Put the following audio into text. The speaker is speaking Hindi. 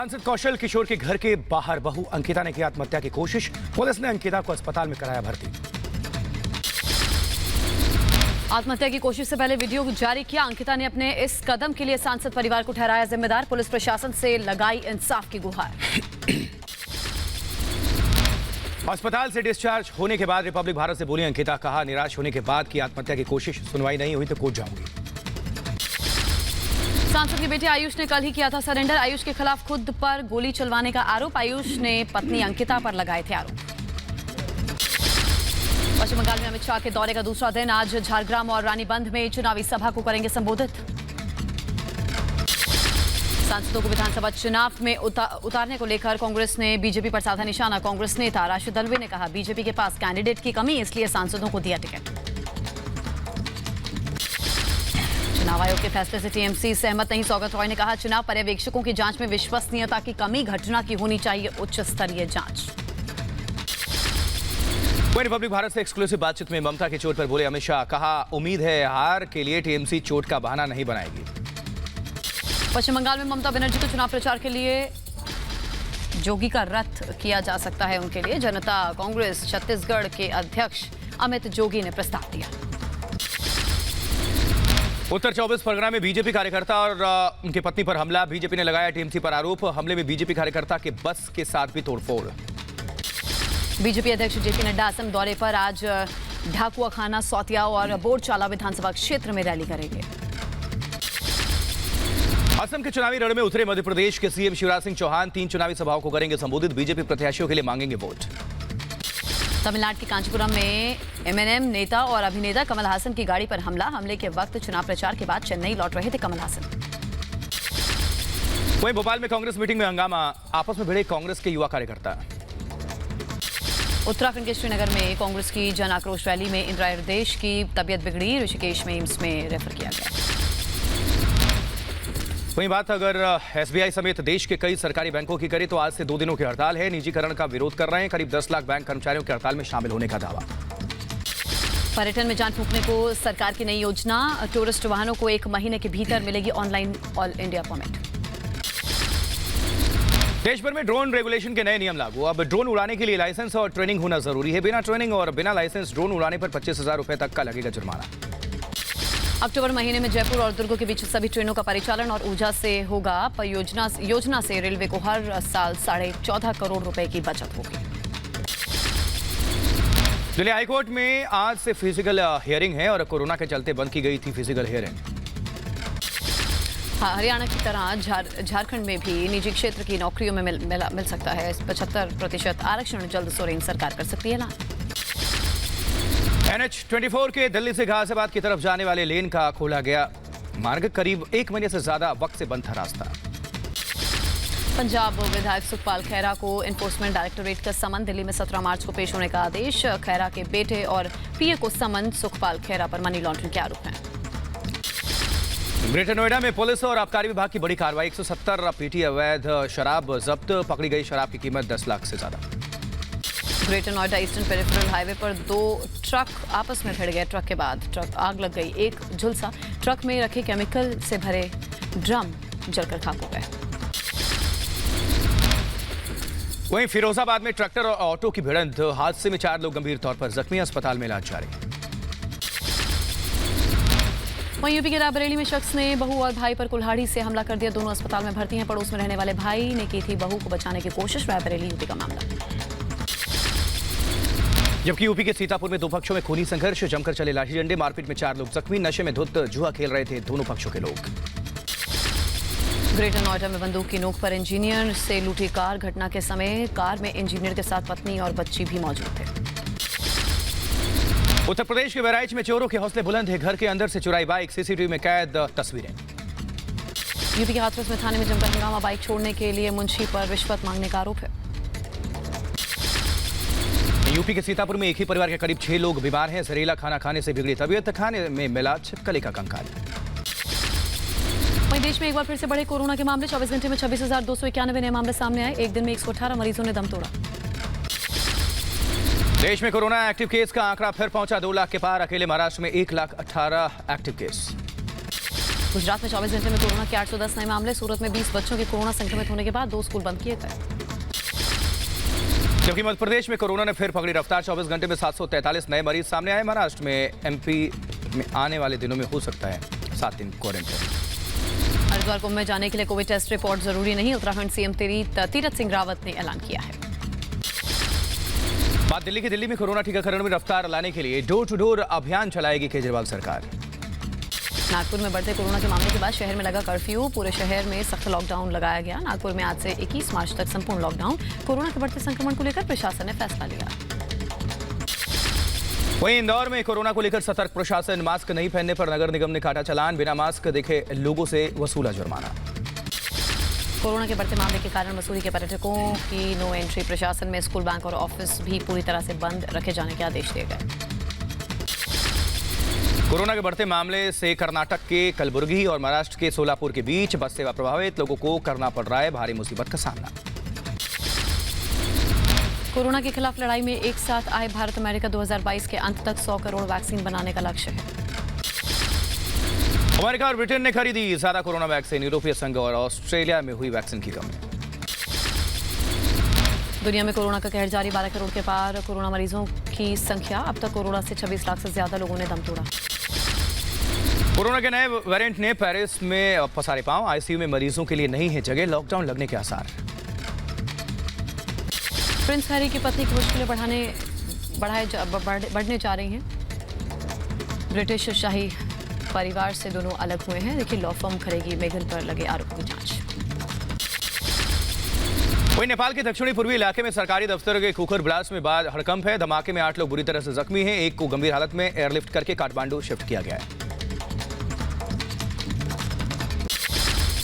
सांसद कौशल किशोर के घर के बाहर बहू अंकिता ने की आत्महत्या की कोशिश। पुलिस ने अंकिता को अस्पताल में कराया भर्ती। आत्महत्या की कोशिश से पहले वीडियो जारी किया। अंकिता ने अपने इस कदम के लिए सांसद परिवार को ठहराया जिम्मेदार। पुलिस प्रशासन से लगाई इंसाफ की गुहार। अस्पताल से डिस्चार्ज होने के बाद रिपब्लिक भारत से बोली अंकिता, कहा निराश होने के बाद की आत्महत्या की कोशिश, सुनवाई नहीं हुई तो कोर्ट जाऊंगी। सांसद के बेटे आयुष ने कल ही किया था सरेंडर। आयुष के खिलाफ खुद पर गोली चलवाने का आरोप। आयुष ने पत्नी अंकिता पर लगाए थे आरोप। पश्चिम बंगाल में अमित शाह के दौरे का दूसरा दिन। आज झारग्राम और रानीबंध में चुनावी सभा को करेंगे संबोधित। सांसदों को विधानसभा चुनाव में उतारने को लेकर कांग्रेस ने बीजेपी पर साधा निशाना। कांग्रेस नेता राशिद दलवे ने कहा, बीजेपी के पास कैंडिडेट की कमी, इसलिए सांसदों को दिया टिकट। चुनाव आयोग के फैसले से टीएमसी सहमत नहीं। सौगत रॉय ने कहा, चुनाव पर्यवेक्षकों की जांच में विश्वसनीयता की कमी, घटना की होनी चाहिए उच्च स्तरीय जांच। वहीं रिपब्लिक भारत से एक्सक्लूसिव बातचीत में ममता की चोट पर बोले अमित शाह, कहा उम्मीद है हार के लिए टीएमसी चोट का बहाना नहीं बनाएगी। पश्चिम बंगाल में ममता बनर्जी को चुनाव प्रचार के लिए जोगी का रथ किया जा सकता है उनके लिए। जनता कांग्रेस छत्तीसगढ़ के अध्यक्ष अमित जोगी ने प्रस्ताव दिया। उत्तर 24 परगना में बीजेपी कार्यकर्ता और उनकी पत्नी पर हमला। बीजेपी ने लगाया टीएमसी पर आरोप। हमले में बीजेपी कार्यकर्ता के बस के साथ भी तोड़फोड़। बीजेपी अध्यक्ष जेपी नड्डा असम दौरे पर। आज ढाकुआ खाना, सौतिया और बोरचाला विधानसभा क्षेत्र में रैली करेंगे। असम के चुनावी रण में उतरे मध्य प्रदेश के सीएम शिवराज सिंह चौहान। 3 चुनावी सभाओं को करेंगे संबोधित। बीजेपी प्रत्याशियों के लिए मांगेंगे वोट। तमिलनाडु के कांचीपुरम में एमएनएम नेता और अभिनेता कमल हासन की गाड़ी पर हमला। हमले के वक्त चुनाव प्रचार के बाद चेन्नई लौट रहे थे कमल हासन। वहीं भोपाल में कांग्रेस मीटिंग में हंगामा। आपस में भिड़े कांग्रेस के युवा कार्यकर्ता। उत्तराखंड के श्रीनगर में कांग्रेस की जन आक्रोश रैली में इंदिरा हृदयेश की तबीयत बिगड़ी। ऋषिकेश में एम्स में रेफर किया गया। वहीं बात अगर एसबीआई समेत देश के कई सरकारी बैंकों की करें तो आज से 2 दिनों की हड़ताल है। निजीकरण का विरोध कर रहे हैं। करीब 10 लाख बैंक कर्मचारियों के हड़ताल में शामिल होने का दावा। पर्यटन में जान फूंकने को सरकार की नई योजना। टूरिस्ट वाहनों को 1 महीने के भीतर मिलेगी ऑनलाइन ऑल इंडिया परमिट। देश भर में ड्रोन रेगुलेशन के नए नियम लागू। अब ड्रोन उड़ाने के लिए लाइसेंस और ट्रेनिंग होना जरूरी है। बिना ट्रेनिंग और बिना लाइसेंस ड्रोन उड़ाने पर 25,000 रुपए तक का लगेगा जुर्माना। अक्टूबर महीने में जयपुर और दुर्ग के बीच सभी ट्रेनों का परिचालन और ऊर्जा से होगा। योजना से रेलवे को हर साल 14.5 करोड़ रुपए की बचत होगी। दिल्ली हाईकोर्ट में आज से फिजिकल हियरिंग है और कोरोना के चलते बंद की गई थी फिजिकल हियरिंग। हरियाणा की तरह झारखंड में भी निजी क्षेत्र की नौकरियों में मिल सकता है 75% आरक्षण। जल्द सोरेन सरकार कर सकती है ऐलान। NH-24 के दिल्ली से गाजियाबाद की तरफ जाने वाले लेन का खोला गया मार्ग। करीब 1 महीने से ज्यादा वक्त से बंद था रास्ता। पंजाब विधायक सुखपाल खैरा को एनफोर्समेंट डायरेक्टोरेट का समन। दिल्ली में 17 मार्च को पेश होने का आदेश। खैरा के बेटे और पीए को समन। सुखपाल खैरा पर मनी लॉन्ड्रिंग के आरोप हैं। ग्रेटर नोएडा में पुलिस और आबकारी विभाग की बड़ी कार्रवाई। 170 पीटी अवैध शराब जब्त। पकड़ी गई शराब की कीमत 10 लाख से ज्यादा। Greater Noida eastern peripheral highway पर 2 ट्रक आपस में भिड़ गए। ट्रक के बाद ट्रक आग लग गई। एक झुलसा। ट्रक में रखे केमिकल से भरे ड्रम जलकर खाक हो गए। वहीं फिरोजाबाद में ट्रैक्टर और ऑटो की भिड़ंत। हादसे में 4 लोग गंभीर तौर पर जख्मी। अस्पताल में इलाज जारी। वहीं यूपी के रायबरेली में शख्स ने बहू और भाई पर कुल्हाड़ी से हमला कर दिया। दोनों अस्पताल में भर्ती हैं। पड़ोस में रहने वाले भाई ने की थी बहू को बचाने की कोशिश। रायबरेली यूपी का मामला। जबकि यूपी के सीतापुर में 2 पक्षों में खूनी संघर्ष। जमकर चले लाठी डंडे। मारपीट में 4 लोग जख्मी। नशे में धुत जुआ खेल रहे थे दोनों पक्षों के लोग। ग्रेटर नोएडा में बंदूक की नोक पर इंजीनियर से लूटी कार। घटना के समय कार में इंजीनियर के साथ पत्नी और बच्ची भी मौजूद थे। उत्तर प्रदेश के बहराइच में चोरों के हौसले बुलंद है। घर के अंदर से चुराई बाइक। सीसीटीवी में कैद तस्वीरें। यूपी के हाथरस में थाने में जमकर हंगामा। बाइक छोड़ने के लिए मुंशी पर रिश्वत मांगने का आरोप है। यूपी के सीतापुर में एक ही परिवार के करीब 6 लोग बीमार हैं। जहरीला खाना खाने से बिगड़ी तबीयत। खाने में मिला छिपकली का कंकाल। वहीं देश में एक बार फिर से बढ़े कोरोना के मामले। 24 घंटे में 26,291 नए मामले सामने आए। एक दिन में 118 मरीजों ने दम तोड़ा। देश में कोरोना एक्टिव केस का आंकड़ा फिर पहुंचा 2 लाख के पार। अकेले महाराष्ट्र में 1,18,000 एक्टिव केस। गुजरात में 24 घंटे में कोरोना के 810 नए मामले। सूरत में 20 बच्चों के कोरोना संक्रमित होने के बाद 2 स्कूल बंद किए गए। जबकि मध्य प्रदेश में कोरोना ने फिर पकड़ी रफ्तार। 24 घंटे में 743 नए मरीज सामने आए। महाराष्ट्र में एमपी में आने वाले दिनों में हो सकता है 7 दिन क्वारंटाइन। हरिद्वार कुंभ में जाने के लिए कोविड टेस्ट रिपोर्ट जरूरी नहीं, उत्तराखंड सीएम तीरथ सिंह रावत ने ऐलान किया है। बात दिल्ली की। दिल्ली में कोरोना टीकाकरण में रफ्तार लाने के लिए डोर टू डोर अभियान चलाएगी केजरीवाल सरकार। नागपुर में बढ़ते कोरोना के मामले के बाद शहर में लगा कर्फ्यू। पूरे शहर में सख्त लॉकडाउन लगाया गया। नागपुर में आज से 21 मार्च तक संपूर्ण लॉकडाउन। कोरोना के बढ़ते संक्रमण को लेकर प्रशासन ने फैसला लिया। वहीं इंदौर में कोरोना को लेकर सतर्क प्रशासन। मास्क नहीं पहनने पर नगर निगम ने काटा चालान। बिना मास्क दिखे लोगों से वसूला जुर्माना। कोरोना के बढ़ते मामले के कारण मसूरी के पर्यटकों की नो एंट्री। प्रशासन में स्कूल, बैंक और ऑफिस भी पूरी तरह से बंद रखे जाने के आदेश दिए गए। कोरोना के बढ़ते मामले से कर्नाटक के कलबुर्गी और महाराष्ट्र के सोलापुर के बीच बस सेवा प्रभावित। लोगों को करना पड़ रहा है भारी मुसीबत का सामना। कोरोना के खिलाफ लड़ाई में एक साथ आए भारत अमेरिका। 2022 के अंत तक 100 करोड़ वैक्सीन बनाने का लक्ष्य है। अमेरिका और ब्रिटेन ने खरीदी ज्यादा कोरोना वैक्सीन। यूरोपीय संघ और ऑस्ट्रेलिया में हुई वैक्सीन की कमी। दुनिया में कोरोना का कहर जारी। 12 करोड़ के पार कोरोना मरीजों की संख्या। अब तक कोरोना से 26 लाख से ज्यादा लोगों ने दम तोड़ा। कोरोना के नए वेरिएंट ने पेरिस में पसारे पांव। आईसीयू में मरीजों के लिए नहीं है जगह। लॉकडाउन लगने के आसार। प्रिंस हैरी की पत्नी की मुश्किलें बढ़ने जा रही हैं। ब्रिटिश शाही परिवार से दोनों अलग हुए हैं। देखिए, लॉ फर्म करेगी मेघल पर लगे आरोपों की जांच। वहीं नेपाल के दक्षिणी पूर्वी इलाके में सरकारी दफ्तर के कुकर ब्लास्ट में बाद हड़कंप है। धमाके में 8 लोग बुरी तरह से जख्मी हैं। एक को गंभीर हालत में एयरलिफ्ट करके काठमांडू शिफ्ट किया गया है।